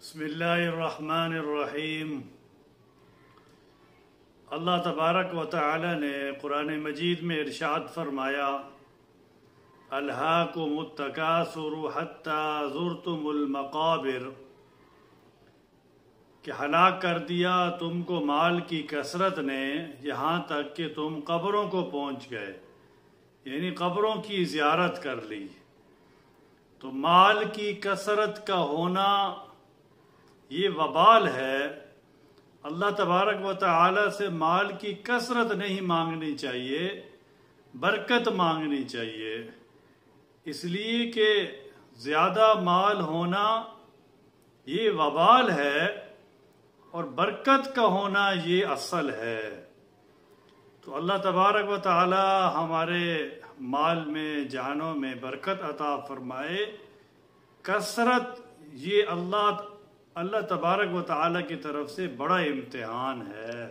बिस्मिल्लाहिर्रहमानिर्रहीम। अल्लाह तबारक व तआला ने कुरान मजीद में इरशाद फरमाया, अल्हाकुमुत्तकासुरु हत्ता ज़ुरतुमुल मक़ाबिर, कि हलाक कर दिया तुमको माल की कसरत ने यहाँ तक कि तुम कब्रों को पहुँच गए, यानी कब्रों की ज़ियारत कर ली। तो माल की कसरत का होना ये वबाल है। अल्लाह तबारक व तआला से माल की कसरत नहीं मांगनी चाहिए, बरकत मांगनी चाहिए, इसलिए कि ज़्यादा माल होना ये वबाल है और बरकत का होना ये असल है। तो अल्लाह तबारक व तआला हमारे माल में, जानों में बरकत अता फरमाए। कसरत ये अल्लाह तबारक व तआला की तरफ से बड़ा इम्तिहान है।